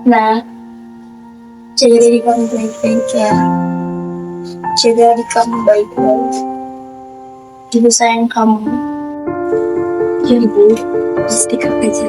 Nah, jaga diri kamu baik-baik ya. Jaga adik kamu baik-baik. Ibu sayang kamu. Ya ibu, istiqat aja.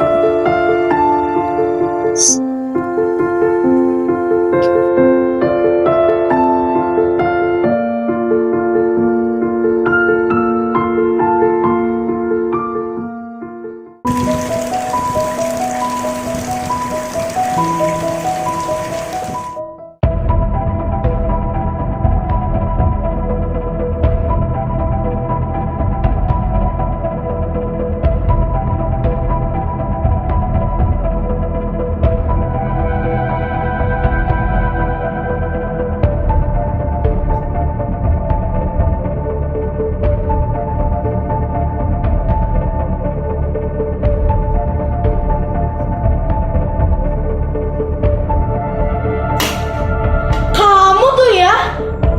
Kamu tuh ya,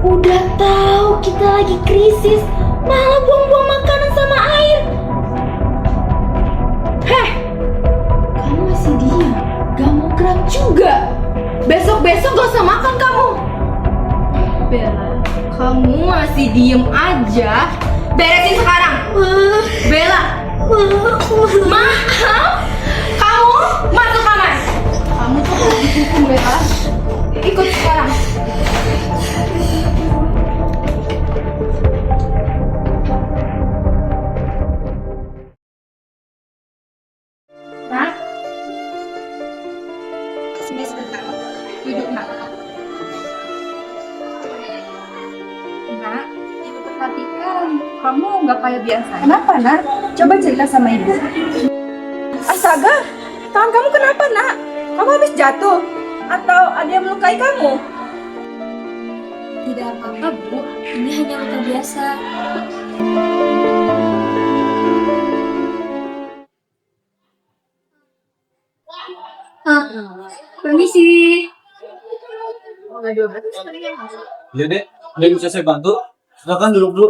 udah tahu kita lagi krisis, malah buang-buang makanan sama air. Heh, kamu masih diam, gak mau gerak juga. Besok-besok gak usah makan kamu. Bella, kamu masih diem aja. Beresin sekarang. Bella, maaf. Kamu masuk kamar. Kamu tuh harus dihukum, Bella. Ikut sekarang. Nak, sini sebentar. Duduk, Nak. Nak, ibu perhatikan kamu nggak kayak biasa. Kenapa, Nak? Coba cerita sama ibu. Astaga, tangan kamu kenapa, Nak? Kamu habis jatuh? Atau ada yang melukai kamu? Tidak apa-apa, Bu. Ini hanya luka biasa. Permisi. Iya dek, ada yang bisa saya bantu? Silakan duduk dulu.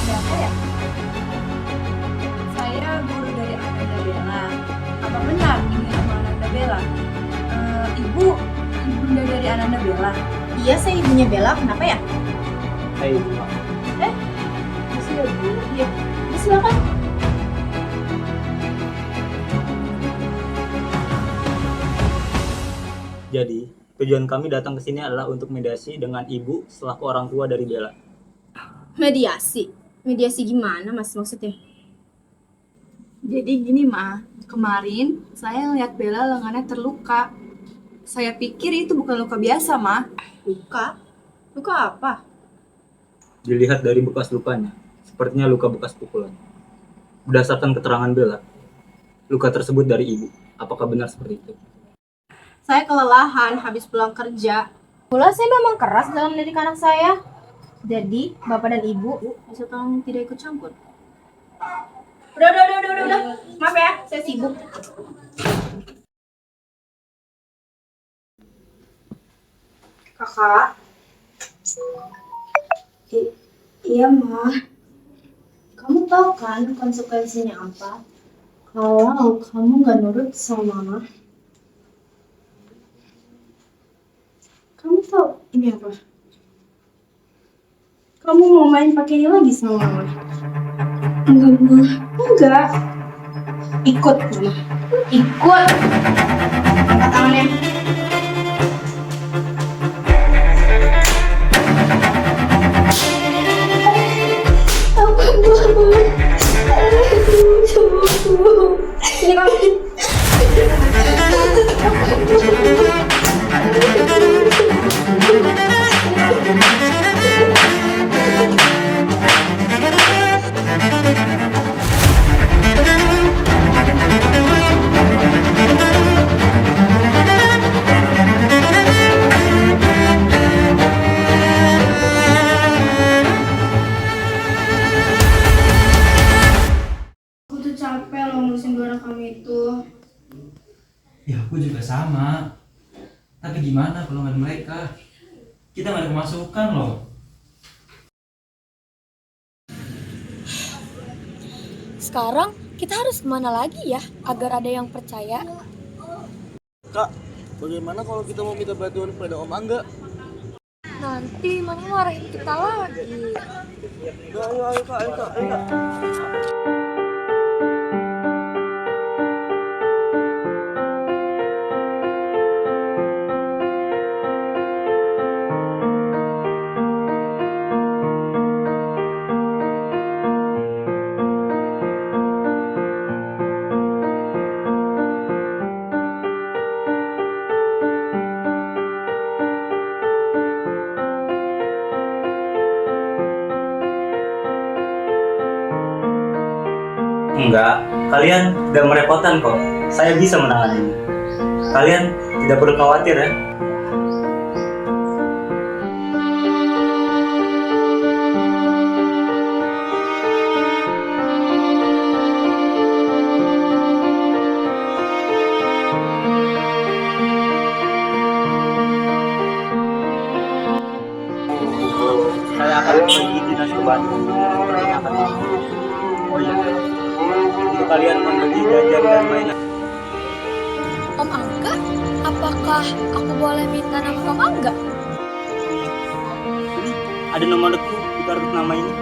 Siapa ya? Saya guru dari Ananda Bella. Apa benar ini nama Ananda Bella? Ibu, ibunda dari Ananda Bella. Iya, saya ibunya Bella. Kenapa ya? Hai. Masih ya, Bu? Iya, silakan. Jadi, tujuan kami datang ke sini adalah untuk mediasi dengan ibu selaku orang tua dari Bella. Mediasi. Mediasi gimana, Mas, maksudnya? Jadi gini, Ma. Kemarin saya ngeliat Bella lengannya terluka. Saya pikir itu bukan luka biasa, Ma. Luka? Luka apa? Dilihat dari bekas lukanya, sepertinya luka bekas pukulan. Berdasarkan keterangan Bella, luka tersebut dari ibu. Apakah benar seperti itu? Saya kelelahan habis pulang kerja. Pula saya memang keras dalam mendidik anak saya. Jadi, Bapak dan Ibu bisa tolong tidak ikut campur. Udah. Maaf ya, saya sibuk. Kakak. Iya, Ma. Kamu tahu kan konsekuensinya apa? Kalau kamu nggak nurut sama mama. Kamu tahu ini apa? Kamu mau main pakai ini lagi sama mama? Enggak, mama. Enggak. Ikut, mama. Ikut. Angkat tangannya. Ini kamu. Aku tuh capek loh ngurusin barang kami itu. Ya aku juga sama. Tapi gimana kalau nggak ada mereka? Kita nggak ada pemasukan loh. Sekarang kita harus kemana lagi ya agar ada yang percaya? Kak, bagaimana kalau kita mau minta bantuan pada Om Angga? Nanti Mami marahin kita lagi. Ayo Kak, ayo Kak. Enggak, kalian tidak merepotkan kok. Saya bisa menangani. Kalian tidak perlu khawatir ya. Saya akan pergi dinas ke Bandung untuk peringatan ini. Oh iya, untuk kalian membeli jajan dan mainan. Om Angga, apakah aku boleh minta nama Om Angga? Ini ada nomorku di kartu nama ini.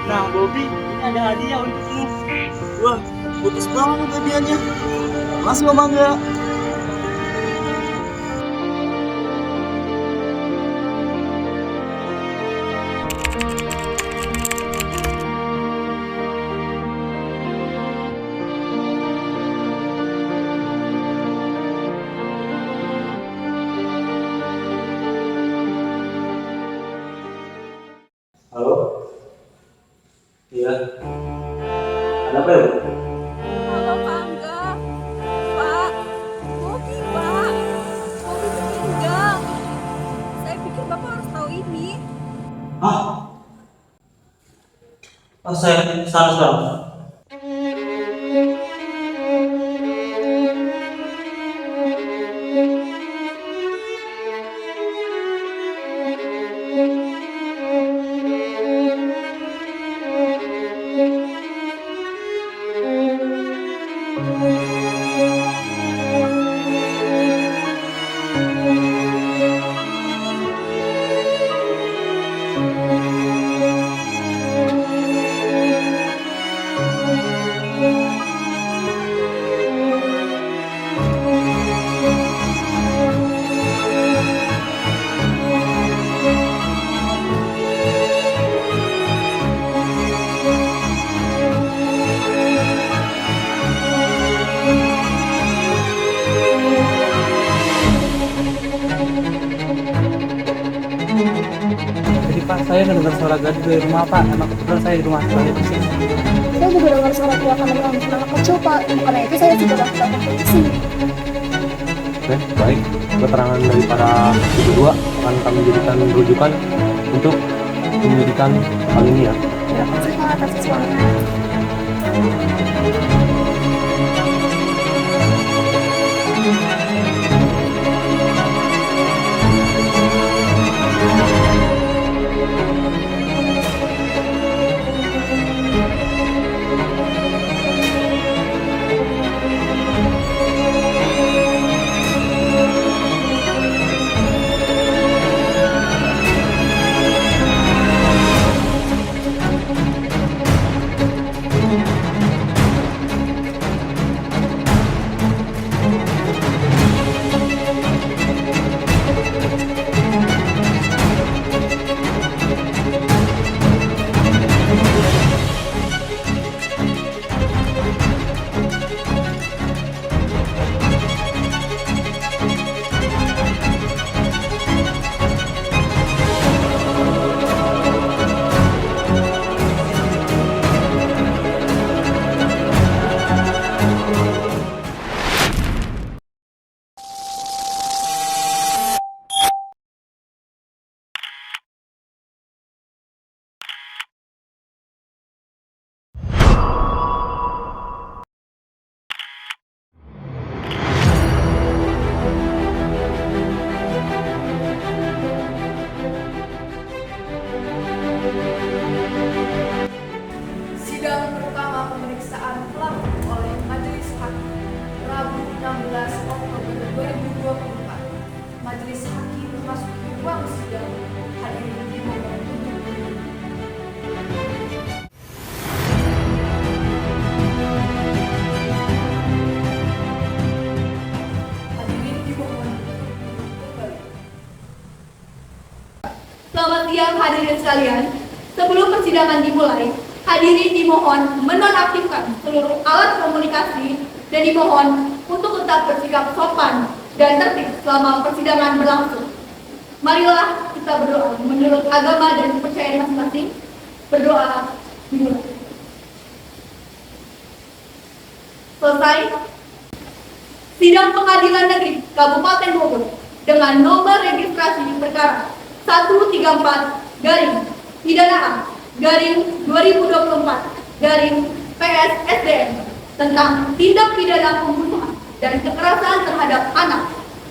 Nah, Bobby, ini ada hadiah untukmu. Wah, bagus banget hadiahnya. Makasih Om Angga. Halo? Iya. Ada apa ya, Bu? Halo Pak Angga. Pak, Bobi Pak. Bobi meninggal. Saya pikir Bapak harus tahu ini. Ah. Oh, saya sana sekarang. Jadi Pak, saya dengar suara gaduh dari rumah Pak. Emang kebetulan saya di rumah saya di sini. Saya juga dengar suara teriakan dari anak kecil, Pak. Karena itu saya juga datang ke polisi. Oke, baik. Keterangan dari para ibu dua akan kami jadikan rujukan untuk penyelidikan hal ini ya. Terima kasih Pak atas semuanya. siang hadirin sekalian, sebelum persidangan dimulai, hadirin dimohon menonaktifkan seluruh alat komunikasi dan dimohon untuk tetap bersikap sopan dan tertib selama persidangan berlangsung. Marilah kita berdoa menurut agama dan kepercayaan masing-masing. Berdoa dimulai. Selesai. Sidang Pengadilan Negeri Kabupaten Bogor dengan nomor registrasi perkara 134 garing pidana A garing 2024 garing PSSDM tentang tindak pidana pembunuhan dan kekerasan terhadap anak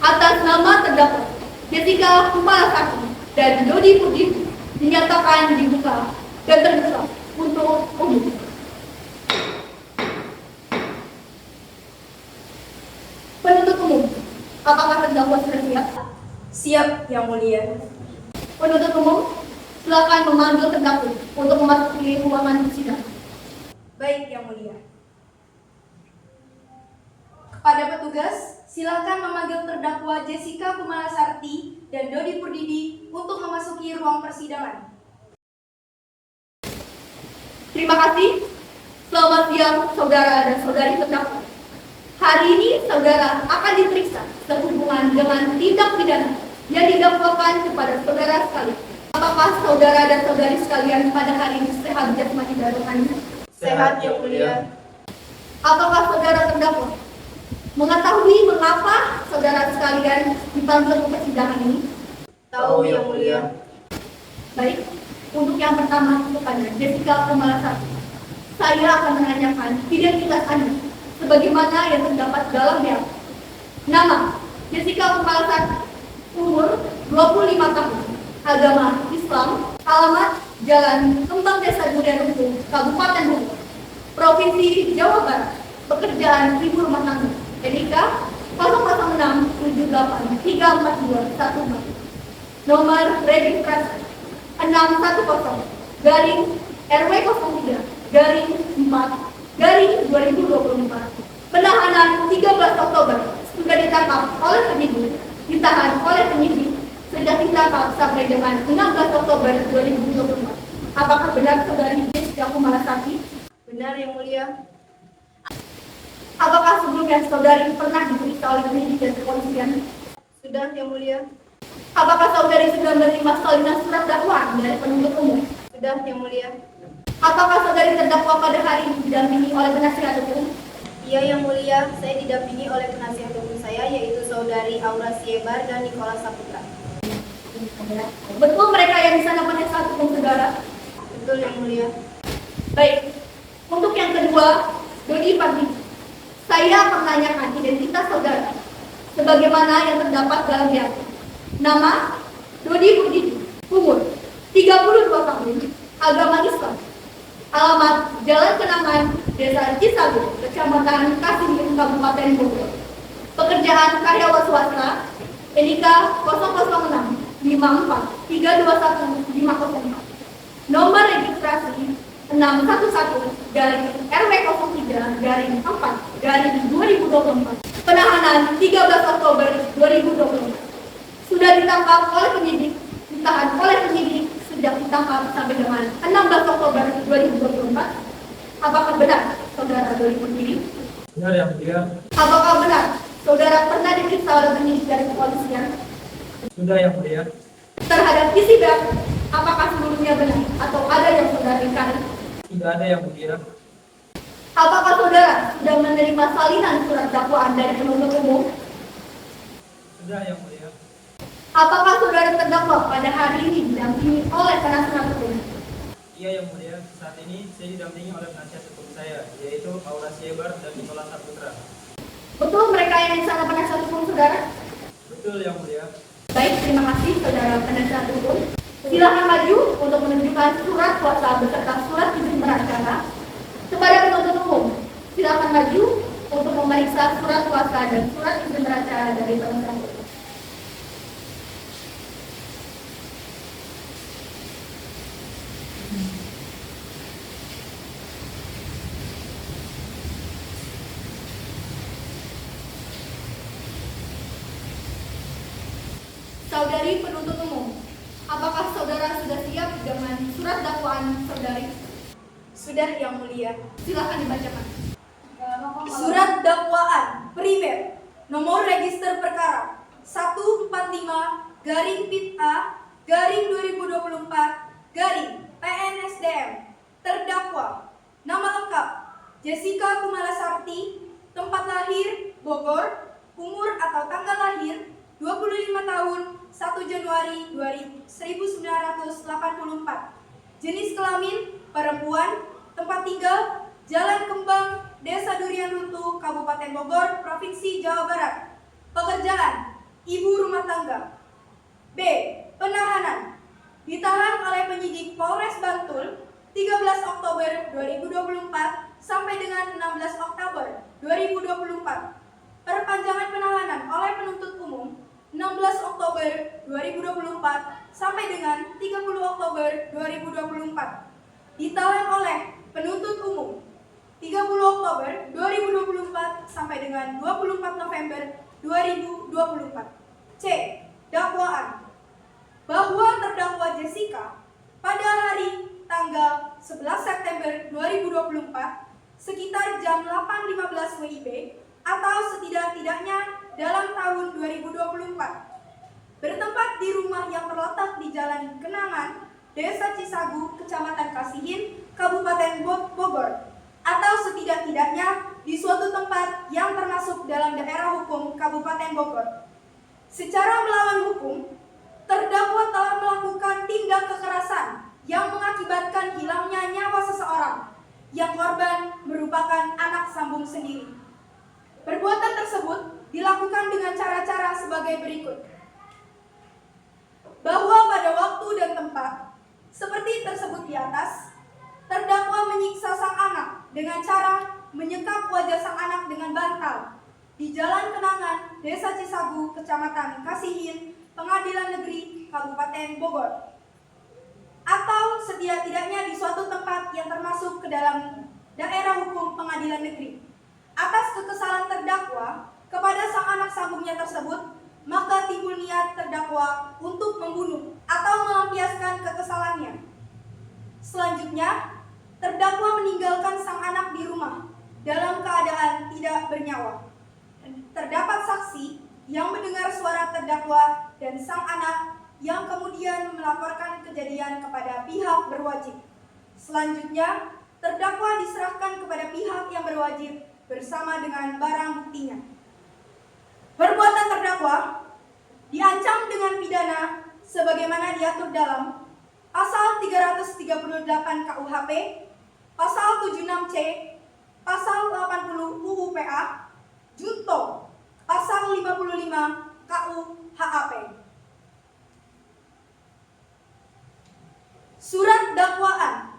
atas nama terdakwa Jessica Kumala Sakti dan Dodi Pudin dinyatakan dibuka dan terbuka untuk umum. Penuntut umum, apakah terdakwa sudah siap? Siap, Yang Mulia. Penuntut umum, silakan memanggil terdakwa untuk memasuki ruangan sidang. Baik, Yang Mulia. Kepada petugas, silakan memanggil terdakwa Jessica Kumala Sakti dan Dodi Purdidi untuk memasuki ruang persidangan. Terima kasih. Selamat siang, saudara dan saudari terdakwa. Hari ini saudara akan diperiksa sehubungan dengan tindak pidana yang didakwakan kepada saudara sekalian. Apakah saudara dan saudari sekalian pada hari ini sehat jasmani dan rohani? Sehat, Yang Mulia. Apakah saudara terdakwa mengetahui mengapa saudara sekalian dipanggil ke persidangan ini? Tahu, Yang Mulia. Baik, untuk yang pertama kepada Jessica Kumala Sakti, saya akan menanyakan identitas Anda sebagaimana yang terdapat dalam BAP. Nama Jessica Kumala Sakti, umur 25 tahun, agama Islam, alamat Jalan Kembang Desa Durian Untung, Kabupaten Bogor, Provinsi Jawa Barat, pekerjaan ibu rumah tangga, NIK 006783421, nomor registrasi 610 garing RW 03 garing 4 garing 2024. Penahanan 13 Oktober sudah ditangkap oleh penyidik, ditahan oleh penyidik, sudah ditangkap sampai dengan 16 Oktober 2024. Apakah benar saudari Jessica Kumala Sakti? Benar, Yang Mulia. Apakah sebelumnya saudari pernah diperiksa oleh penyidik dan kepolisian? Sudah, Yang Mulia. Apakah saudari sudah menerima salinan surat dakwaan dari penuntut umum? Sudah, Yang Mulia. Apakah saudari terdakwa pada hari ini didampingi oleh penasihat hukum? Iya, Yang Mulia. Saya didampingi oleh penasihat hukum saya, yaitu saudari Aura Siebar dan Nikola Saputra. Betul mereka yang di sana penasihat hukum saudara? Betul, Yang Mulia. Baik, untuk yang kedua, Dodi Pagi, saya akan menanyakan identitas saudara sebagaimana yang terdapat dalam BAP. Nama Dodi Purdidi, umur 32 tahun, agama Islam, alamat Jalan Kenangan, Desa Cisago, Kecamatan Kasinggir, Kabupaten Bogor, pekerjaan karyawan swasta, NIK 006 54 321 504, nomor registrasi 611 garing RW 03 garing 4 garing 2024. Penahanan 13 Oktober 2024. Sudah ditangkap oleh penyidik, ditahan oleh penyidik, sudah ditangkap sampai dengan 16 Oktober 2024. Apakah benar saudara Dodi Purdidi? Benar, Yang Mulia. Apakah benar saudara pernah diperiksa oleh penyidik dari kepolisian? Sudah, Yang Mulia. Terhadap isi BAP, apakah seluruhnya benar atau ada yang saudara ingkari? Tidak ada, Yang Mulia. Apakah saudara sudah menerima salinan surat dakwaan dari penuntut umum? Sudah, Yang Mulia. Apakah saudara terdakwa pada hari ini didampingi oleh penasihat hukum? Iya, Yang Mulia. Saat ini saya didampingi oleh penasihat hukum saya, yaitu Aura Siebar dan Nikola Saputra. Betul mereka yang di sana penasihat hukum saudara? Betul, Yang Mulia. Baik, terima kasih saudara penasihat hukum. Silakan maju untuk menunjukkan surat kuasa beserta surat izin beracara kepada penuntut umum. Silakan maju untuk memeriksa surat kuasa dan surat izin beracara dari penuntut umum. Saudari penuntut umum, apakah saudara sudah dengan surat dakwaan saudari? Sudah Yang Mulia. Silakan dibacakan. Surat dakwaan primer nomor register perkara 145-PA-2024-PNSDM. Terdakwa nama lengkap Jessica Kumalasarti, tempat lahir Bogor, umur atau tanggal lahir 25 tahun 1 Januari 1984. Jenis kelamin perempuan, tempat tinggal Jalan Kembang, Desa Durian Runtuh, Kabupaten Bogor, Provinsi Jawa Barat. Pekerjaan ibu rumah tangga. B. Penahanan. Ditahan oleh penyidik Polres Bantul 13 Oktober 2024 sampai dengan 16 Oktober 2024. Perpanjangan penahanan oleh penuntut umum 16 Oktober 2024 sampai dengan 30 Oktober 2024. Ditahan oleh penuntut umum 30 Oktober 2024 sampai dengan 24 November 2024. C. Dakwaan. Bahwa terdakwa Jessica pada hari tanggal 11 September 2024 sekitar jam 8.15 WIB atau setidak-tidaknya dalam tahun 2024 bertempat di rumah yang terletak di Jalan Kenangan, Desa Cisagu, Kecamatan Kasihin, Kabupaten Bogor, atau setidak-tidaknya di suatu tempat yang termasuk dalam daerah hukum Kabupaten Bogor. Secara melawan hukum, terdakwa telah melakukan tindak kekerasan yang mengakibatkan hilangnya nyawa seseorang yang korban merupakan anak sambung sendiri. Perbuatan tersebut dilakukan dengan cara-cara sebagai berikut. Bahwa pada waktu dan tempat seperti tersebut di atas, terdakwa menyiksa sang anak dengan cara menyekap wajah sang anak dengan bantal di Jalan Kenangan, Desa Cisagu, Kecamatan Kasihin, Pengadilan Negeri Kabupaten Bogor, atau setidak-tidaknya di suatu tempat yang termasuk ke dalam daerah hukum Pengadilan Negeri. Atas kekesalan terdakwa kepada sang anak sambungnya tersebut, maka timbul niat terdakwa untuk membunuh atau melampiaskan kekesalannya. Selanjutnya, terdakwa meninggalkan sang anak di rumah dalam keadaan tidak bernyawa. Terdapat saksi yang mendengar suara terdakwa dan sang anak yang kemudian melaporkan kejadian kepada pihak berwajib. Selanjutnya, terdakwa diserahkan kepada pihak yang berwajib bersama dengan barang buktinya. Perbuatan terdakwa diancam dengan pidana sebagaimana diatur dalam Pasal 338 KUHP, Pasal 76C, Pasal 80 UU PA, Junto Pasal 55 KUHAP. Surat dakwaan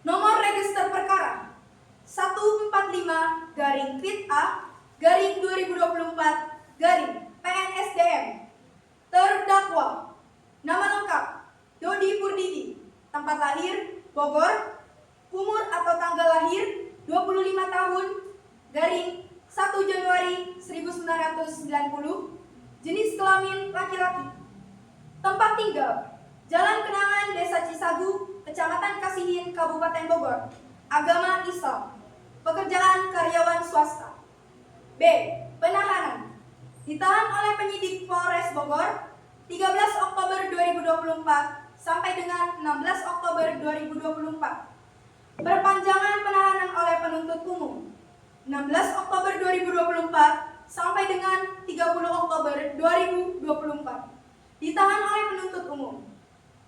nomor register perkara 145-A-2024-PNSDM. Terdakwa nama lengkap Dodi Purdidi, tempat lahir Bogor, umur atau tanggal lahir 25 tahun 1 Januari 1990, jenis kelamin laki-laki, tempat tinggal Jalan Kenangan, Desa Cisagu, Kecamatan Kasihin, Kabupaten Bogor, agama Islam, pekerjaan karyawan swasta. B. Penahanan. Ditahan oleh penyidik Polres Bogor 13 Oktober 2024 sampai dengan 16 Oktober 2024. Perpanjangan penahanan oleh penuntut umum 16 Oktober 2024 sampai dengan 30 Oktober 2024. Ditahan oleh penuntut umum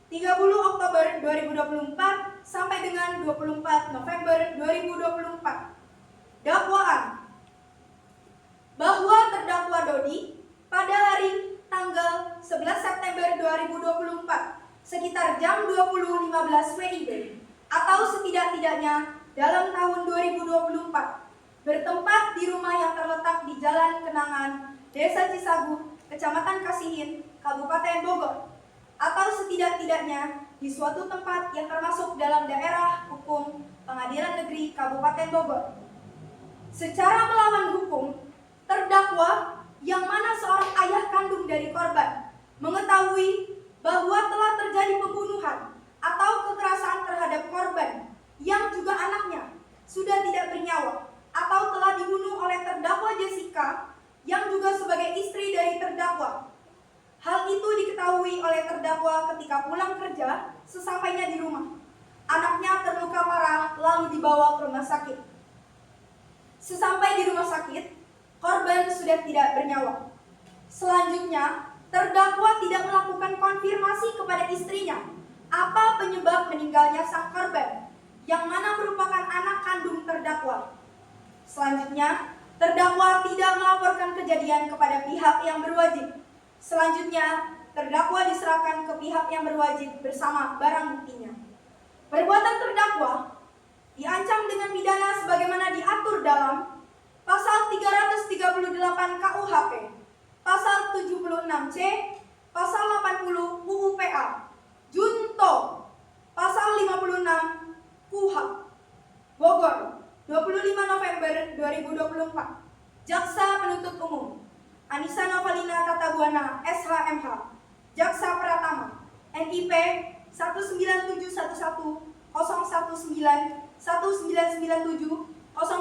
30 Oktober 2024 sampai dengan 24 November 2024. Dakwaan. Bahwa terdakwa Dodi pada hari tanggal 11 September 2024 sekitar jam 20.15 WIB atau setidak-tidaknya dalam tahun 2024 bertempat di rumah yang terletak di Jalan Kenangan, Desa Cisagu, Kecamatan Kasihin, Kabupaten Bogor, atau setidak-tidaknya di suatu tempat yang termasuk dalam daerah hukum Pengadilan Negeri Kabupaten Bogor. Secara melawan hukum, terdakwa yang mana seorang ayah kandung dari korban mengetahui bahwa telah terjadi pembunuhan atau kekerasan terhadap korban yang juga anaknya sudah tidak bernyawa atau telah dibunuh oleh terdakwa Jessica yang juga sebagai istri dari terdakwa. Hal itu diketahui oleh terdakwa ketika pulang kerja sesampainya di rumah. Anaknya terluka parah lalu dibawa ke rumah sakit. Sesampai di rumah sakit, korban sudah tidak bernyawa. Selanjutnya, terdakwa tidak melakukan konfirmasi kepada istrinya apa penyebab meninggalnya sang korban, yang mana merupakan anak kandung terdakwa. Selanjutnya, terdakwa tidak melaporkan kejadian kepada pihak yang berwajib. Selanjutnya, terdakwa diserahkan ke pihak yang berwajib bersama barang buktinya. Perbuatan terdakwa diancam dengan pidana sebagaimana diatur dalam Pasal 338 KUHP, Pasal 76C, Pasal 80 UU PA, Junto, Pasal 56 KUHP. Bogor, 25 November 2024. Jaksa Penuntut Umum Anissa Novalina Tatabuana, SHMH, Jaksa Pratama, NIP 19711 019 1997 032 001.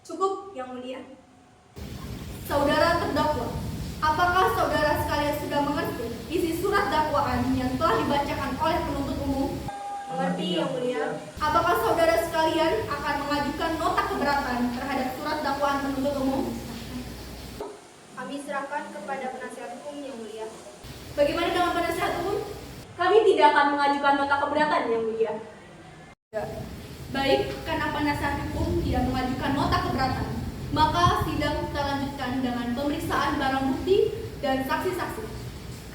Cukup, Yang Mulia. Saudara terdakwa, apakah saudara sekalian sudah mengerti isi surat dakwaan yang telah dibacakan oleh penuntut umum? Mengerti, Yang Mulia. Apakah saudara sekalian akan mengajukan nota keberatan terhadap surat dakwaan penuntut umum? Kami serahkan kepada penasihat hukum, Yang Mulia. Bagaimana dengan penasihat hukum? Kami tidak akan mengajukan nota keberatan, Yang Mulia. Baik, karena penasihat hukum tidak mengajukan nota keberatan, maka sidang kita lanjutkan dengan pemeriksaan barang bukti dan saksi-saksi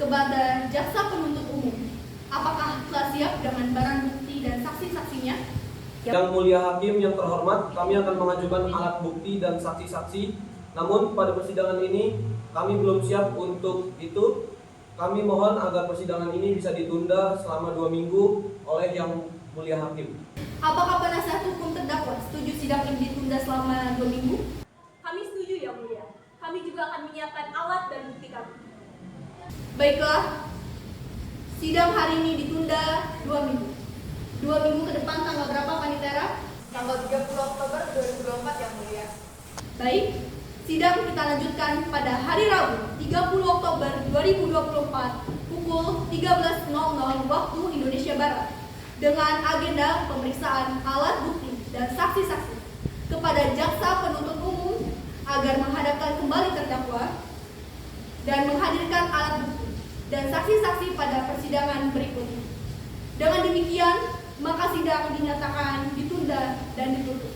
kepada jaksa penuntut umum. Apakah telah siap dengan barang bukti dan saksi-saksinya? Yang Mulia Hakim yang terhormat, kami akan mengajukan alat bukti dan saksi-saksi. Namun pada persidangan ini kami belum siap untuk itu. Kami mohon agar persidangan ini bisa ditunda selama 2 minggu oleh Yang Mulia Hakim. Apakah penasihat hukum terdakwa setuju sidang ini ditunda selama 2 minggu? Kami setuju, Yang Mulia. Kami juga akan menyiapkan alat dan bukti kami. Baiklah, sidang hari ini ditunda 2 minggu. 2 minggu ke depan tanggal berapa, Panitera? Tanggal 30 Oktober 2024, Yang Mulia. Baik, sidang kita lanjutkan pada hari Rabu 30 Oktober 2024 pukul 13.00 waktu Indonesia Barat dengan agenda pemeriksaan alat bukti dan saksi-saksi kepada jaksa penuntut umum agar menghadapkan kembali terdakwa dan menghadirkan alat bukti dan saksi-saksi pada persidangan berikutnya. Dengan demikian, maka sidang dinyatakan ditunda dan ditutup.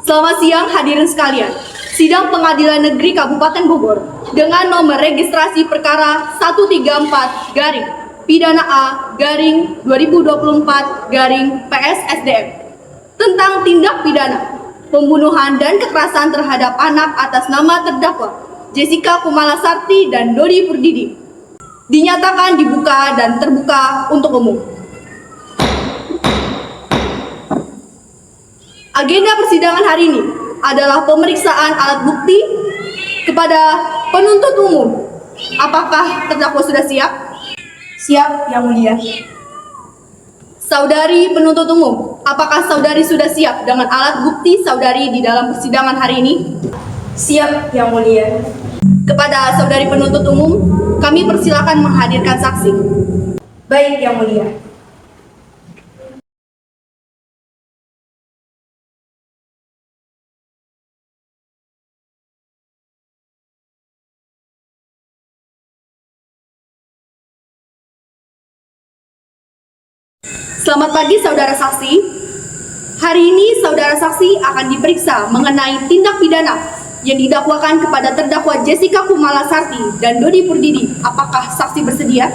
Selamat siang hadirin sekalian. Sidang Pengadilan Negeri Kabupaten Bogor dengan nomor registrasi perkara 134 garing pidana A garing 2024 garing PSSDM tentang tindak pidana pembunuhan dan kekerasan terhadap anak atas nama terdakwa Jessica Kumala Sarti dan Dodi Purdidi dinyatakan dibuka dan terbuka untuk umum. Agenda persidangan hari ini adalah pemeriksaan alat bukti kepada penuntut umum. Apakah terdakwa sudah siap? Siap, Yang Mulia. Saudari penuntut umum, apakah saudari sudah siap dengan alat bukti saudari di dalam persidangan hari ini? Siap, Yang Mulia. Kepada saudari penuntut umum, kami persilakan menghadirkan saksi. Baik, Yang Mulia. Selamat pagi saudara saksi. Hari ini saudara saksi akan diperiksa mengenai tindak pidana yang didakwakan kepada terdakwa Jessica Kumala Sarti dan Dodi Purdidi. Apakah saksi bersedia?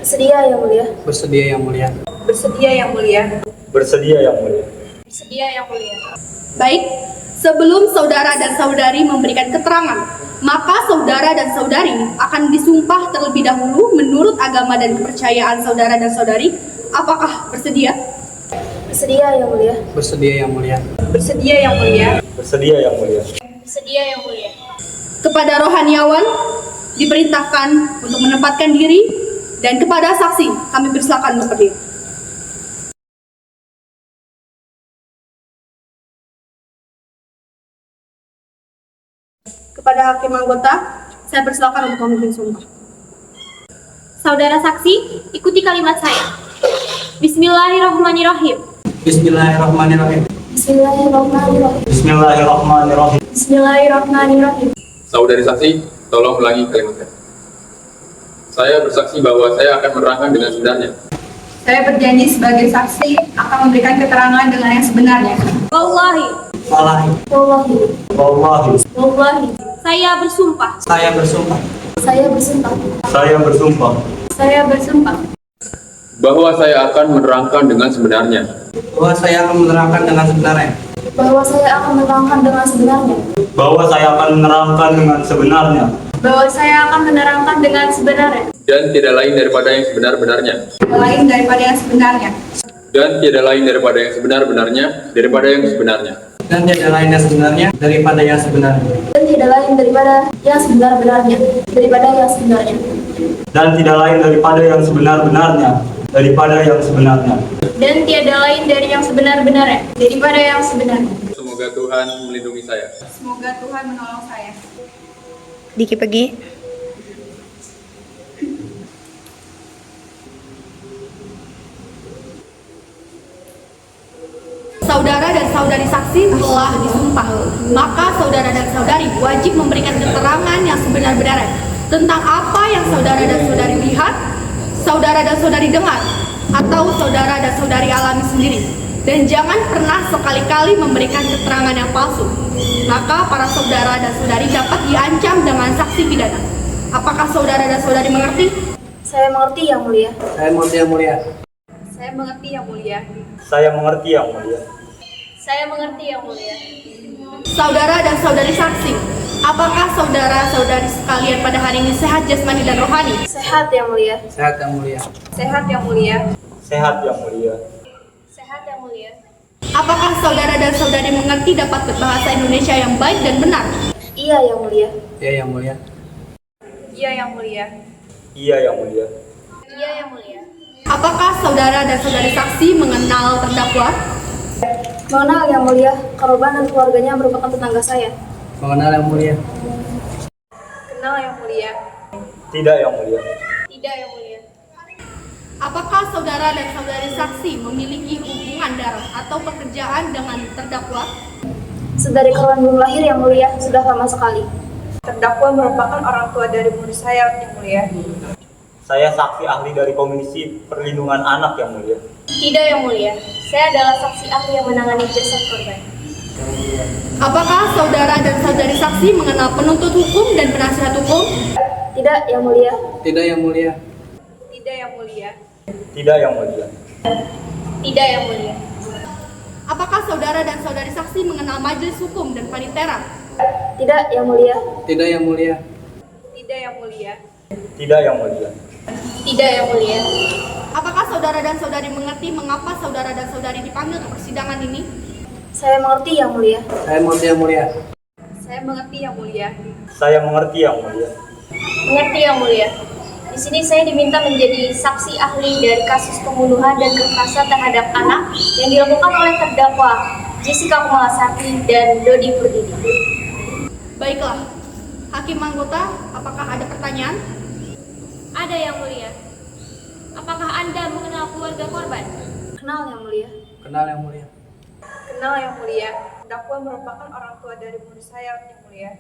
Bersedia, Yang Mulia. Bersedia, Yang Mulia. Bersedia, Yang Mulia. Bersedia, Yang Mulia. Bersedia, Yang Mulia. Baik, sebelum saudara dan saudari memberikan keterangan, maka saudara dan saudari akan disumpah terlebih dahulu menurut agama dan kepercayaan saudara dan saudari. Apakah bersedia? Bersedia, Yang Mulia. Bersedia, Yang Mulia. Bersedia Yang Mulia. Bersedia Yang Mulia. Bersedia Yang Mulia. Kepada rohaniawan diperintahkan untuk menempatkan diri, dan kepada saksi kami persilakan untuk berdiri. Kepada hakim anggota, saya persilakan untuk memimpin sumpah. Saudara saksi, ikuti kalimat saya. Bismillahirrahmanirrahim. Bismillahirrahmanirrahim. Bismillahirrahmanirrahim. Bismillahirrahmanirrahim. Bismillahirrahmanirrahim. Saudari saksi, tolong ulangi kalimat saya. Saya bersaksi bahwa saya akan menerangkan dengan sebenarnya. Saya berjanji sebagai saksi akan memberikan keterangan dengan yang sebenarnya. Wallahi. Wallahi. Wallahi. Wallahi. Wallahi. Saya bersumpah. Saya bersumpah. Saya bersumpah. Saya bersumpah. Saya bersumpah. Bahwa saya akan menerangkan dengan sebenarnya. Bahwa saya akan menerangkan dengan sebenarnya. Bahwa saya akan menerangkan dengan sebenarnya. Bahwa saya akan menerangkan dengan sebenarnya. Bahwa saya akan menerangkan dengan sebenarnya. Dan tidak lain daripada yang sebenar-benarnya. Lain daripada yang sebenarnya. Dan tidak lain daripada yang sebenar-benarnya. Daripada yang sebenarnya. Dan tidak lain yang sebenarnya daripada yang sebenarnya. Dan tidak lain daripada yang sebenar-benarnya. Daripada yang sebenarnya. Dan tidak lain daripada yang sebenar-benarnya. Daripada yang sebenarnya. Dan tiada lain dari yang sebenar-benarnya. Daripada yang sebenarnya. Semoga Tuhan melindungi saya. Semoga Tuhan menolong saya. Diki pergi. Saudara dan saudari saksi telah disumpah, maka saudara dan saudari wajib memberikan keterangan yang sebenar-benarnya tentang apa yang saudara dan saudari lihat, saudara dan saudari dengar, atau saudara dan saudari alami sendiri. Dan jangan pernah sekali-kali memberikan keterangan yang palsu, maka para saudara dan saudari dapat diancam dengan sanksi pidana. Apakah saudara dan saudari mengerti? Saya mengerti Yang Mulia. Saya mengerti Yang Mulia. Saya mengerti Yang Mulia. Saya mengerti Yang Mulia. Saya mengerti Yang Mulia. Saudara dan saudari saksi, apakah saudara-saudari sekalian pada hari ini sehat jasmani dan rohani? Sehat Yang Mulia. Sehat Yang Mulia. Sehat Yang Mulia. Sehat Yang Mulia. Sehat Yang Mulia. Apakah saudara dan saudari mengerti dapat berbahasa Indonesia yang baik dan benar? Iya Yang Mulia. Ya Yang Mulia. Iya Yang Mulia. Iya Yang Mulia. Iya Yang Mulia. Apakah saudara dan saudari saksi mengenal terdakwa? Mengenal Yang Mulia, korban dan keluarganya merupakan tetangga saya. Mengenal Yang Mulia. Kenal Yang Mulia. Tidak Yang Mulia. Tidak Yang Mulia. Apakah saudara dan saudari saksi memiliki hubungan darah atau pekerjaan dengan terdakwa? Sedari korban belum lahir Yang Mulia, sudah lama sekali. Terdakwa merupakan orang tua dari murid saya Yang Mulia. Saya saksi ahli dari Komisi Perlindungan Anak Yang Mulia. Tidak Yang Mulia, saya adalah saksi ahli yang menangani jasad korban. Apakah saudara dan saudari saksi mengenal penuntut hukum dan penasihat hukum? Tidak Yang Mulia. Tidak Yang Mulia. Tidak Yang Mulia. Tidak Yang Mulia. Tidak Yang Mulia. Apakah saudara dan saudari saksi mengenal majelis hukum dan panitera? Tidak Yang Mulia. Tidak Yang Mulia. Tidak Yang Mulia. Tidak Yang Mulia. Tidak Yang Mulia. Apakah saudara dan saudari mengerti mengapa saudara dan saudari dipanggil ke persidangan ini? Saya mengerti Yang Mulia. Saya mengerti Yang Mulia. Saya mengerti Yang Mulia. Saya mengerti Yang Mulia. Mengerti Yang Mulia. Di sini saya diminta menjadi saksi ahli dari kasus pembunuhan dan kekerasan terhadap anak yang dilakukan oleh terdakwa Jessica Kumalasari dan Dodi Purdini. Baiklah, hakim anggota, apakah ada pertanyaan? Ada Yang Mulia. Apakah Anda mengenal keluarga korban? Kenal Yang Mulia. Kenal Yang Mulia. Kenal Yang Mulia. Terdakwa merupakan orang tua dari murid saya Yang Mulia.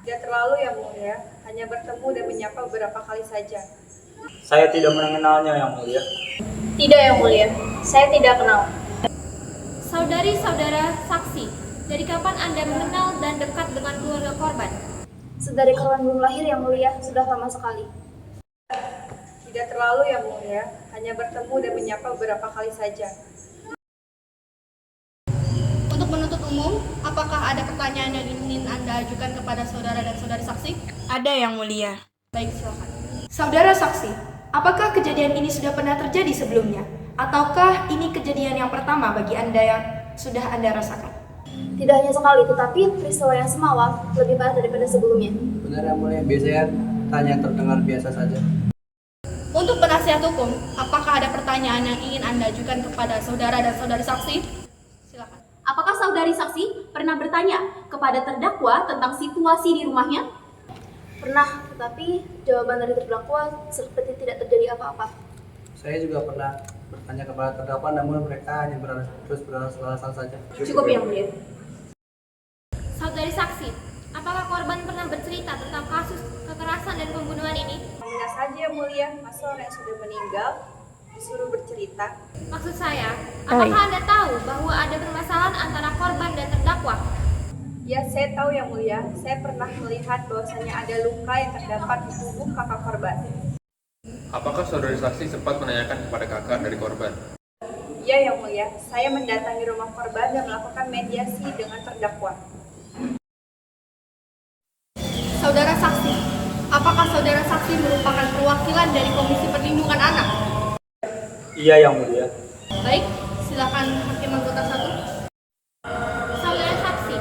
Tidak terlalu Yang Mulia, hanya bertemu dan menyapa beberapa kali saja. Saya tidak mengenalnya Yang Mulia. Tidak Yang Mulia, saya tidak kenal. Saudari-saudara saksi, dari kapan Anda mengenal dan dekat dengan keluarga korban? Sedari korban belum lahir Yang Mulia, sudah lama sekali. Tidak terlalu Yang Mulia, hanya bertemu dan menyapa beberapa kali saja. Untuk penuntut umum, apakah ada pertanyaan yang ingin Anda ajukan kepada saudara dan saudari saksi? Ada Yang Mulia. Baik, silakan. Saudara saksi, apakah kejadian ini sudah pernah terjadi sebelumnya? Ataukah ini kejadian yang pertama bagi Anda yang sudah Anda rasakan? Tidak hanya sekali, tetapi peristiwa yang semalam lebih parah daripada sebelumnya. Benar yang mulia, biasanya tanya terdengar biasa saja. Untuk penasihat hukum, apakah ada pertanyaan yang ingin Anda ajukan kepada saudara dan saudari saksi? Silakan. Apakah saudari saksi pernah bertanya kepada terdakwa tentang situasi di rumahnya? Pernah, tetapi jawaban dari terdakwa seperti tidak terjadi apa-apa. Saya juga pernah bertanya kepada terdakwa, namun mereka hanya terus beralasan saja. Cukup yang mulia. Saudari saksi, apakah korban pernah bercerita tentang kasus kekerasan dan pembunuhan ini? Tidak saja yang mulia, masa orang yang sudah meninggal disuruh bercerita. Maksud saya, apakah Anda tahu bahwa ada permasalahan antara korban dan terdakwa? Ya, saya tahu yang mulia. Saya pernah melihat bahwasanya ada luka yang terdapat di tubuh kakak korban. Apakah saudari saksi sempat menanyakan kepada kakak dari korban? Ya yang mulia, saya mendatangi rumah korban dan melakukan mediasi dengan terdakwa. Saudara saksi, apakah saudara saksi merupakan perwakilan dari Komisi Perlindungan Anak? Iya yang mulia. Baik, silakan hakim anggota 1. Saudara saksi,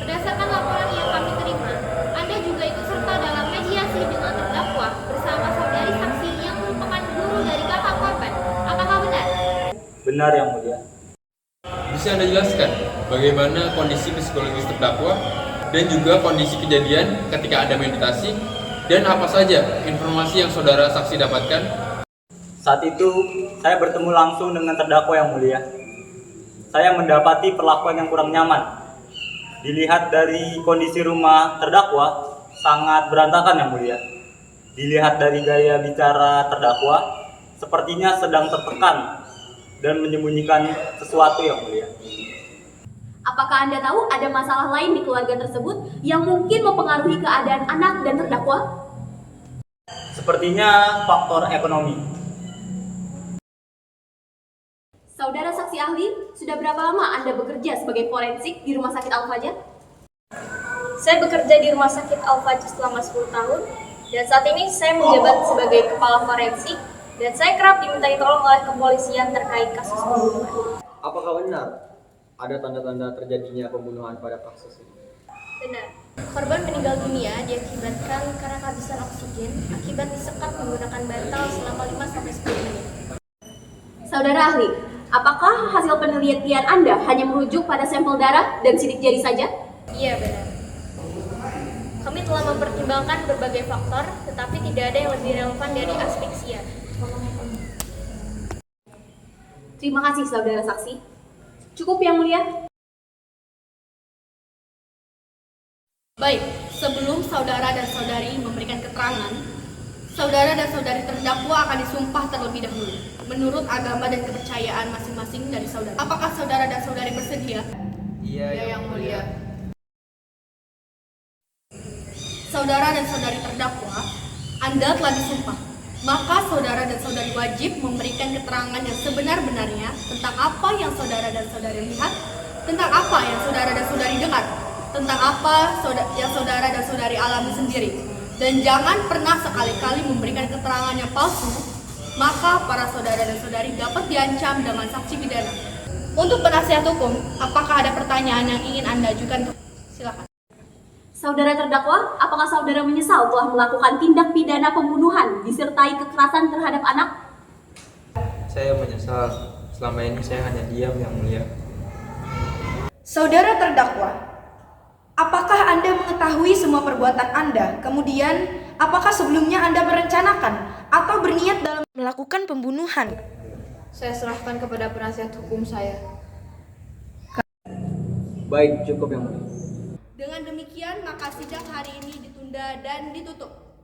berdasarkan laporan yang kami terima, Anda juga ikut serta dalam mediasi dengan terdakwa bersama saudari saksi yang merupakan guru dari kakak korban. Apakah benar? Benar yang mulia. Bisa Anda jelaskan bagaimana kondisi psikologis terdakwa dan juga kondisi kejadian ketika ada meditasi dan apa saja informasi yang saudara saksi dapatkan? Saat itu, saya bertemu langsung dengan terdakwa yang mulia. Saya mendapati perlakuan yang kurang nyaman. Dilihat dari kondisi rumah terdakwa, sangat berantakan yang mulia. Dilihat dari gaya bicara terdakwa, sepertinya sedang tertekan dan menyembunyikan sesuatu yang mulia. Apakah Anda tahu ada masalah lain di keluarga tersebut yang mungkin mempengaruhi keadaan anak dan terdakwa? Sepertinya faktor ekonomi. Saudara saksi ahli, sudah berapa lama Anda bekerja sebagai forensik di Rumah Sakit Al-Fajr? Saya bekerja di Rumah Sakit Al-Fajr selama 10 tahun, dan saat ini saya menjabat sebagai kepala forensik, dan saya kerap dimintai tolong oleh kepolisian terkait kasus pembunuhan. Apakah benar ada tanda-tanda terjadinya pembunuhan pada kasus ini? Benar. Korban meninggal dunia diakibatkan karena kehabisan oksigen akibat disekat menggunakan bantal selama 5-10 menit. Saudara ahli, apakah hasil penelitian Anda hanya merujuk pada sampel darah dan sidik jari saja? Iya, benar. Kami telah mempertimbangkan berbagai faktor, tetapi tidak ada yang lebih relevan dari aspeksia. Terima kasih saudara saksi. Cukup yang mulia. Baik, sebelum saudara dan saudari memberikan keterangan, saudara dan saudari terdakwa akan disumpah terlebih dahulu menurut agama dan kepercayaan masing-masing dari saudara. Apakah saudara dan saudari bersedia? Iya yang mulia. Saudara dan saudari terdakwa, Anda telah disumpah. Maka saudara dan saudari wajib memberikan keterangan yang sebenar-benarnya tentang apa yang saudara dan saudari lihat, tentang apa yang saudara dan saudari dengar, tentang apa yang saudara dan saudari alami sendiri. Dan jangan pernah sekali-kali memberikan keterangan yang palsu, maka para saudara dan saudari dapat diancam dengan sanksi pidana. Untuk penasihat hukum, apakah ada pertanyaan yang ingin Anda ajukan? Silakan. Saudara terdakwa, apakah saudara menyesal telah melakukan tindak pidana pembunuhan disertai kekerasan terhadap anak? Saya menyesal. Selama ini saya hanya diam yang mulia. Saudara terdakwa, apakah Anda mengetahui semua perbuatan Anda? Kemudian, apakah sebelumnya Anda merencanakan atau berniat dalam melakukan pembunuhan? Saya serahkan kepada penasihat hukum saya. Baik, cukup yang mulia. Dengan demikian, maka sidang hari ini ditunda dan ditutup.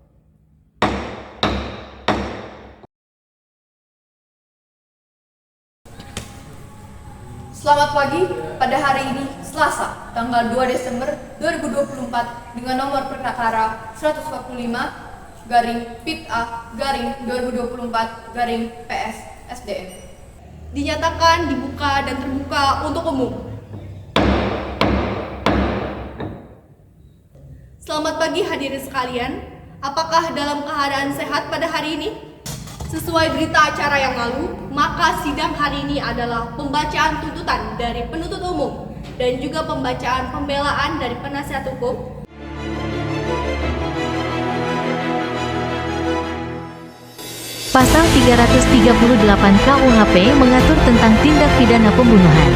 Selamat pagi, pada hari ini, Selasa, tanggal 2 Desember 2024, dengan nomor perkara 145-PIT-A-2024-PS SDM. Dinyatakan dibuka dan terbuka untuk umum. Selamat pagi hadirin sekalian, apakah dalam keadaan sehat pada hari ini? Sesuai berita acara yang lalu, maka sidang hari ini adalah pembacaan tuntutan dari penuntut umum. dan juga pembacaan pembelaan dari penasihat hukum. Pasal 338 KUHP mengatur tentang tindak pidana pembunuhan.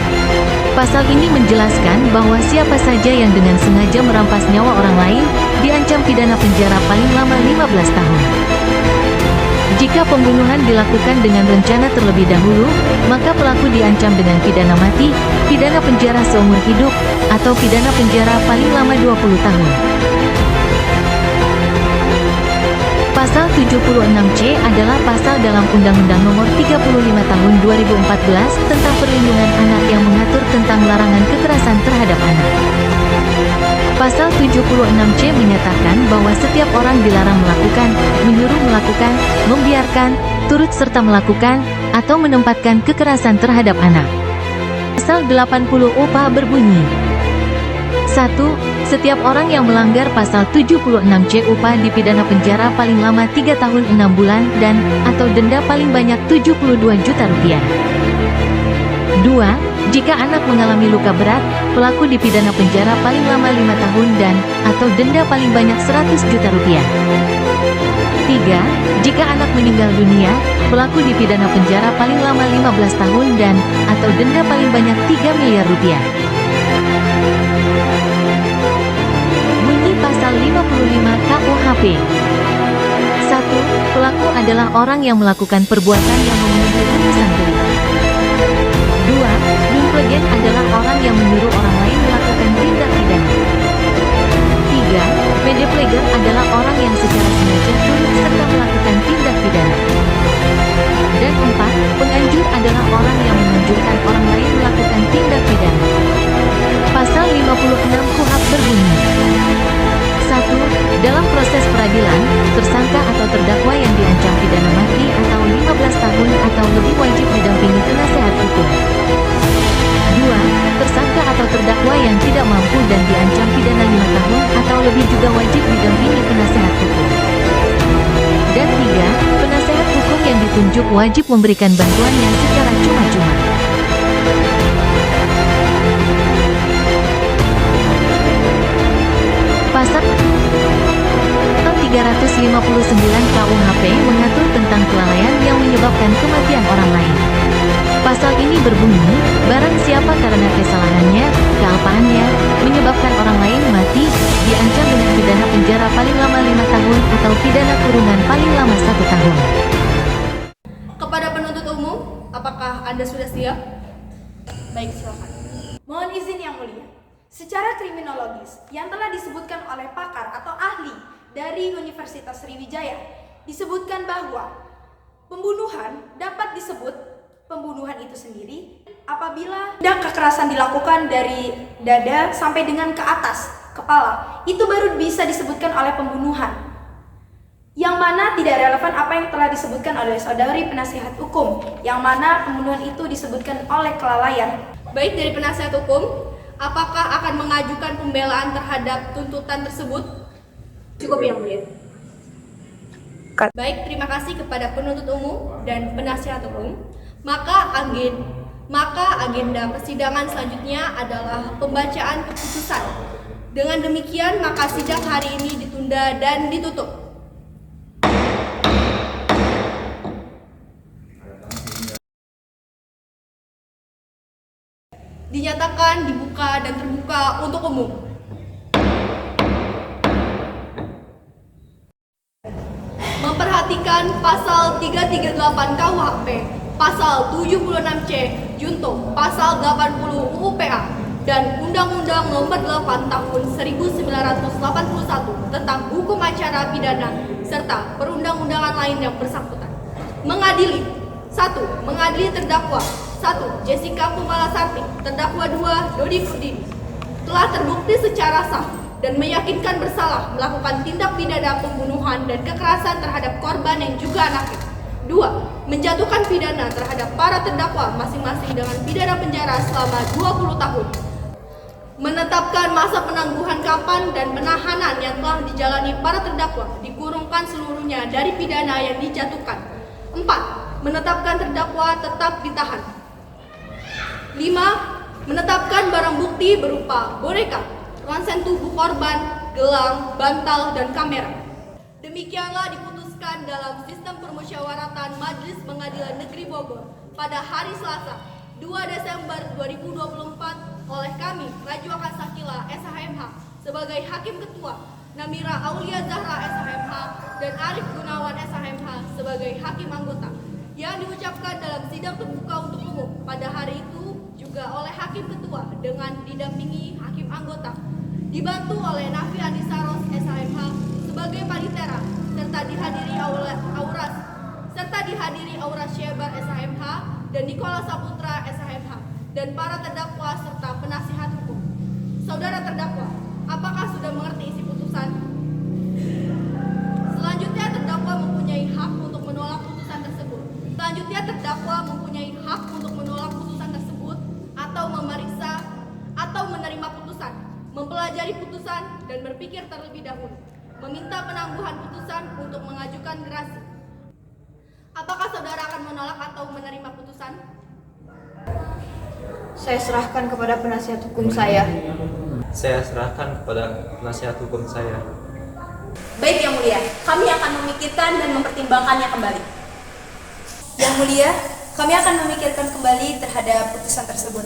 Pasal ini menjelaskan bahwa siapa saja yang dengan sengaja merampas nyawa orang lain, diancam pidana penjara paling lama 15 tahun. Jika pembunuhan dilakukan dengan rencana terlebih dahulu, maka pelaku diancam dengan pidana mati, pidana penjara seumur hidup, atau pidana penjara paling lama 20 tahun. Pasal 76C adalah pasal dalam Undang-Undang Nomor 35 Tahun 2014 tentang Perlindungan Anak yang mengatur tentang larangan kekerasan terhadap anak. Pasal 76C menyatakan bahwa setiap orang dilarang melakukan, menyuruh melakukan, membiarkan, turut serta melakukan, atau menempatkan kekerasan terhadap anak. Pasal 80 UPA berbunyi: 1. Setiap orang yang melanggar pasal 76C UPA dipidana penjara paling lama 3 tahun 6 bulan dan atau denda paling banyak Rp72 juta. 2. Jika anak mengalami luka berat, pelaku dipidana penjara paling lama 5 tahun dan atau denda paling banyak Rp100 juta. 3. Jika anak meninggal dunia, pelaku dipidana penjara paling lama 15 tahun dan atau denda paling banyak Rp3 miliar. Bunyi pasal 55 KUHP. 1. Pelaku adalah orang yang melakukan perbuatan yang memenuhi rumusan delik. 2. Dunplegan adalah orang yang menyuruh orang lain melakukan tindak pidana. 3. Medepleger adalah orang yang secara sengaja turut serta melakukan tindak pidana. Dan 4. Penganjur adalah orang yang menganjurkan orang lain melakukan tindak pidana. Pasal 56 KUHP berbunyi: 1. Dalam proses peradilan, tersangka atau terdakwa yang diancam pidana mati atau 15 tahun atau lebih wajib didampingi penasehat hukum. 2. Tersangka atau terdakwa yang tidak mampu dan diancam pidana 5 tahun atau lebih juga wajib didampingi penasehat hukum. Dan 3. Penasehat hukum yang ditunjuk wajib memberikan bantuannya secara cuma-cuma. Pasal 359 KUHP mengatur tentang kelalaian yang menyebabkan kematian orang lain. Pasal ini berbunyi, barang siapa karena kesalahannya, kealpaannya, menyebabkan orang lain mati, diancam dengan pidana penjara paling lama 5 tahun atau pidana kurungan paling lama 1 tahun. Kepada penuntut umum, apakah Anda sudah siap? Baik, silakan. Mohon izin yang mulia. Secara kriminologis, yang telah disebutkan oleh pakar atau ahli dari Universitas Sriwijaya, disebutkan bahwa pembunuhan dapat disebut pembunuhan itu sendiri apabila tindak kekerasan dilakukan dari dada sampai dengan ke atas kepala. Itu baru bisa disebutkan oleh pembunuhan. Yang mana tidak relevan apa yang telah disebutkan oleh saudari penasihat hukum, yang mana pembunuhan itu disebutkan oleh kelalaian. Baik, dari penasihat hukum, apakah akan mengajukan pembelaan terhadap tuntutan tersebut? Cukup yang mulia. Baik, terima kasih kepada penuntut umum dan penasihat hukum. Maka agenda persidangan selanjutnya adalah pembacaan keputusan. Dengan demikian, maka sidang hari ini ditunda dan ditutup. Dinyatakan dibuka dan terbuka untuk umum. Memperhatikan pasal 338 KUHP, pasal 76C junto pasal 80 UU PA dan Undang-Undang Nomor 8 Tahun 1981 tentang Hukum Acara Pidana serta perundang-undangan lain yang bersangkutan. Mengadili: 1. Mengadili terdakwa 1. Jessica Kumalasarti, terdakwa 2. Dodi Purdini, telah terbukti secara sah dan meyakinkan bersalah melakukan tindak pidana pembunuhan dan kekerasan terhadap korban yang juga anaknya. 2. Menjatuhkan pidana terhadap para terdakwa masing-masing dengan pidana penjara selama 20 tahun. Menetapkan masa penangguhan kapan dan penahanan yang telah dijalani para terdakwa dikurungkan seluruhnya dari pidana yang dijatuhkan. 4. Menetapkan terdakwa tetap ditahan. 5. menetapkan barang bukti berupa boneka, ronsen tubuh korban, gelang, bantal, dan kamera. Demikianlah diputuskan dalam sistem permusyawaratan Majelis Pengadilan Negeri Bogor pada hari Selasa 2 Desember 2024 oleh kami, Najwa Kansakila SHMH sebagai Hakim Ketua, Namira Aulia Zahra SHMH, dan Arif Gunawan SHMH sebagai Hakim Anggota, yang diucapkan dalam sidang terbuka untuk umum pada hari itu juga oleh Hakim Ketua dengan didampingi Hakim Anggota, dibantu oleh Nafi Anisaros SHMH sebagai panitera, serta dihadiri Auras Syebar SHMH dan Nikola Saputra SHMH, dan para terdakwa serta penasihat hukum. Saudara terdakwa, apakah sudah mengerti isi putusan? Selanjutnya terdakwa mempunyai hak untuk menolak putusan tersebut. Atau memeriksa atau menerima putusan, mempelajari putusan dan berpikir terlebih dahulu, meminta penangguhan putusan untuk mengajukan gerasi. Apakah saudara akan menolak atau menerima putusan? Saya serahkan kepada penasihat hukum saya. Saya serahkan kepada penasihat hukum saya. Baik Yang Mulia, kami akan memikirkan dan mempertimbangkannya kembali. Yang Mulia, kami akan memikirkan kembali terhadap putusan tersebut.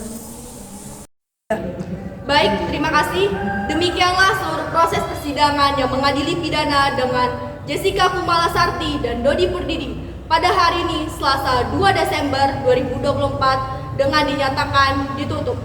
Baik, terima kasih. Demikianlah seluruh proses persidangan yang mengadili pidana dengan Jessica Kumala Sarti dan Dodi Purdidi pada hari ini Selasa 2 Desember 2024 dengan dinyatakan ditutup.